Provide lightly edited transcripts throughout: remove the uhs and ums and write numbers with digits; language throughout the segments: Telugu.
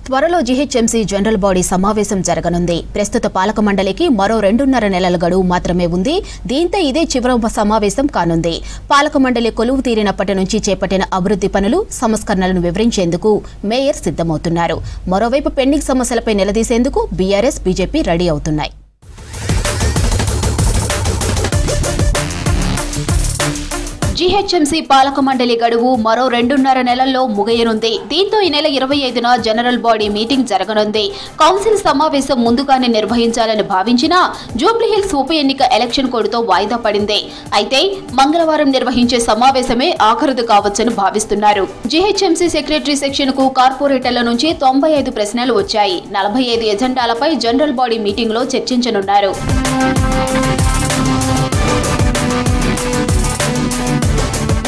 త్వరలో జీహెచ్ఎంసీ జనరల్ బాడీ సమావేశం జరగనుంది. ప్రస్తుత పాలక మండలికి మరో 2.5 నెలల గడువు మాత్రమే ఉంది. దీంతో ఇదే చివరి సమావేశం కానుంది. పాలక మండలి కొలువు తీరినప్పటి నుంచి చేపట్టిన అభివృద్ధి పనులు, సంస్కరణలను వివరించేందుకు మేయర్ సిద్ధమవుతున్నారు. మరోవైపు పెండింగ్ సమస్యలపై నిలదీసేందుకు బీఆర్ఎస్, బీజేపీ రెడీ అవుతున్నాయి. జీహెచ్ఎంసీ పాలక మండలి గడువు మరో 2.5 నెలల్లో ముగియనుంది. దీంతో ఈ నెల 25న జనరల్ బాడీ మీటింగ్ జరగనుంది. కౌన్సిల్ సమావేశం ముందుగానే నిర్వహించాలని భావించినా జూబ్లీహిల్స్ ఉప ఎన్నిక ఎలక్షన్ కోడ్తో వాయిదా పడింది. అయితే మంగళవారం నిర్వహించే సమావేశమే ఆఖరుది కావచ్చని భావిస్తున్నారు. జీహెచ్ఎంసీ సెక్రటరీ సెక్షన్ కు కార్పొరేటర్ల నుంచి 95 ప్రశ్నలు వచ్చాయి. 45 ఎజెండాలపై జనరల్ బాడీ మీటింగ్ లో చర్చించనున్నారు.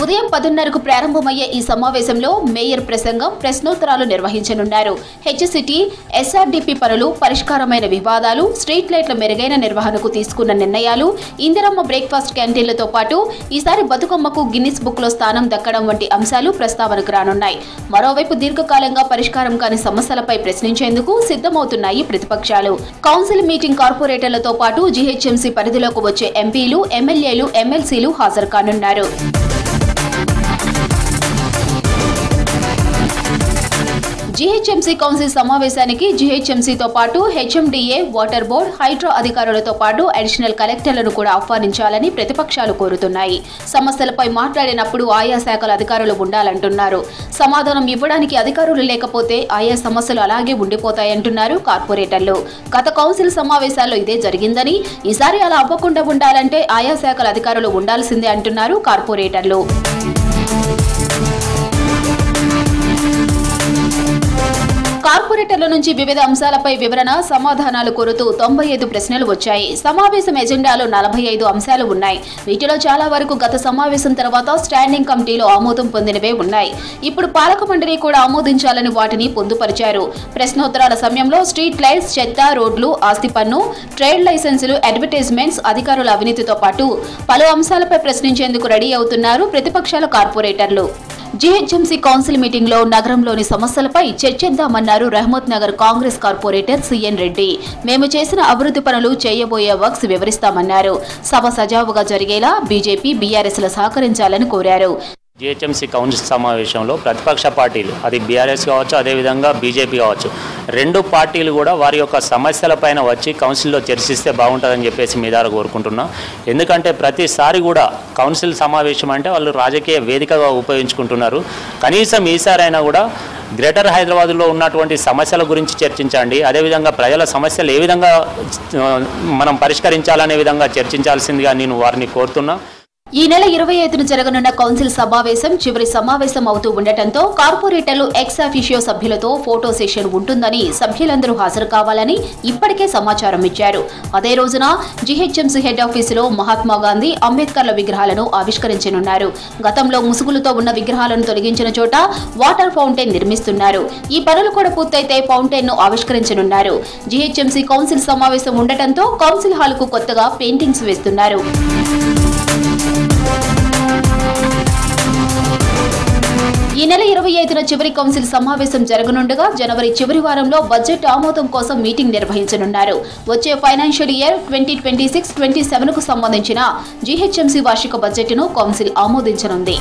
ఉదయం 10:30కు ప్రారంభమయ్యే ఈ సమావేశంలో మేయర్ ప్రసంగం, ప్రశ్నోత్తరాలు నిర్వహించనున్నారు. హెచ్సిటీ, ఎస్ఆర్డీపీ పనులు, పరిష్కారమైన వివాదాలు, స్ట్రీట్ లైట్ల మెరుగైన నిర్వహణకు తీసుకున్న నిర్ణయాలు, ఇందిరమ్మ బ్రేక్ఫాస్ట్ క్యాంటీన్లతో పాటు ఈసారి బతుకమ్మకు గిన్నిస్ బుక్ లో స్థానం దక్కడం వంటి అంశాలు ప్రస్తావనకు రానున్నాయి. మరోవైపు దీర్ఘకాలంగా పరిష్కారం కాని సమస్యలపై ప్రశ్నించేందుకు సిద్ధమవుతున్నాయి ప్రతిపక్షాలు. కౌన్సిల్ మీటింగ్ కార్పొరేటర్లతో పాటు జీహెచ్ఎంసీ పరిధిలోకి వచ్చే ఎంపీలు, ఎమ్మెల్యేలు, ఎమ్మెల్సీలు హాజరు కానున్నారు. జీహెచ్ఎంసీ కౌన్సిల్ సమావేశానికి జీహెచ్ఎంసీతో పాటు హెచ్ఎండిఏ, వాటర్ బోర్డు, హైడ్రా అధికారులతో పాటు అడిషనల్ కలెక్టర్లను కూడా ఆహ్వానించాలని ప్రతిపక్షాలు కోరుతున్నాయి. సమస్యలపై మాట్లాడినప్పుడు ఆయా శాఖల అధికారులు ఉండాలంటున్నారు. సమాధానం ఇవ్వడానికి అధికారులు లేకపోతే ఆయా సమస్యలు అలాగే ఉండిపోతాయంటున్నారు కార్పొరేటర్లు. గత కౌన్సిల్ సమావేశాల్లో ఇదే జరిగిందని, ఈసారి అలా అవ్వకుండా ఉండాలంటే ఆయా శాఖల అధికారులు ఉండాల్సిందే అంటున్నారు కార్పొరేటర్లు. కార్పొరేటర్ల నుంచి వివిధ అంశాలపై వివరణ, సమాధానాలు కోరుతూ 95 ప్రశ్నలు వచ్చాయి. సమావేశం ఎజెండాలో 45 అంశాలు ఉన్నాయి. వీటిలో చాలా వరకు గత సమావేశం తర్వాత స్టాండింగ్ కమిటీలో ఆమోదం పొందినవే ఉన్నాయి. ఇప్పుడు పాలక మండలి కూడా ఆమోదించాలని వాటిని పొందుపరిచారు. ప్రశ్నోత్తరాల సమయంలో స్ట్రీట్ లైట్స్, చెత్త, రోడ్లు, ఆస్తి పన్ను, ట్రేడ్ లైసెన్సులు, అడ్వర్టైజ్మెంట్స్, అధికారుల అవినీతితో పాటు పలు అంశాలపై ప్రశ్నించేందుకు రెడీ అవుతున్నారు ప్రతిపక్షాల కార్పొరేటర్లు. జీహెచ్ఎంసీ కౌన్సిల్ మీటింగ్ లో నగరంలోని సమస్యలపై చర్చిద్దామన్నారు రహమత్ నగర్ కాంగ్రెస్ కార్పొరేటర్ సిఎన్ రెడ్డి. మేము చేసిన అభివృద్ధి పనులు, చేయబోయే వర్క్స్ వివరిస్తామన్నారు. సభ సజావుగా జరిగేలా బీజేపీ, బీఆర్ఎస్లు సహకరించాలని కోరారు. జీహెచ్ఎంసీ కౌన్సిల్ సమావేశంలో ప్రతిపక్ష పార్టీలు, అది బీఆర్ఎస్ కావచ్చు, అదేవిధంగా బీజేపీ కావచ్చు, 2 పార్టీలు కూడా వారి యొక్క సమస్యలపైన వచ్చి కౌన్సిల్లో చర్చిస్తే బాగుంటుందని చెప్పేసి మీ ద్వారా కోరుకుంటున్నాం. ఎందుకంటే ప్రతిసారి కూడా కౌన్సిల్ సమావేశం అంటే వాళ్ళు రాజకీయ వేదికగా ఉపయోగించుకుంటున్నారు. కనీసం ఈసారైనా కూడా గ్రేటర్ హైదరాబాద్లో ఉన్నటువంటి సమస్యల గురించి చర్చించండి. అదేవిధంగా ప్రజల సమస్యలు ఏ విధంగా మనం పరిష్కరించాలనే విధంగా చర్చించాల్సిందిగా నేను వారిని కోరుతున్నా. ఈ నెల 25న జరగనున్న కౌన్సిల్ సమావేశం చివరి సమావేశం అవుతూ ఉండటంతో కార్పొరేటర్లు ఎక్స్ అఫిషియో సభ్యులతో ఫోటో సెషన్ ఉంటుందని, సభ్యులందరూ హాజరు కావాలని ఇప్పటికే సమాచారం ఇచ్చారు. అదే రోజున జీహెచ్ఎంసీ హెడ్ ఆఫీసులో మహాత్మా గాంధీ, అంబేద్కర్ల విగ్రహాలను ఆవిష్కరించనున్నారు. గతంలో ముసుగులతో ఉన్న విగ్రహాలను తొలగించిన చోట వాటర్ ఫౌంటైన్ నిర్మిస్తున్నారు. ఈ పనులు కూడా పూర్తయితే ఫౌంటైన్ ను ఆవిష్కరించనున్నారు. జీహెచ్ఎంసీ కౌన్సిల్ సమావేశం ఉండటంతో కౌన్సిల్ హాల్ కు కొత్తగా పెయింటింగ్స్ వేస్తున్నారు. ఈ నెల 25న చివరి కౌన్సిల్ సమావేశం జరగనుండగా జనవరి చివరి వారంలో బడ్జెట్ ఆమోదం కోసం మీటింగ్ నిర్వహించనున్నారు. వచ్చే ఫైనాన్షియల్ ఇయర్ 2026-27కు సంబంధించిన జీహెచ్ఎంసీ వార్షిక బడ్జెట్ను కౌన్సిల్ ఆమోదించనుంది.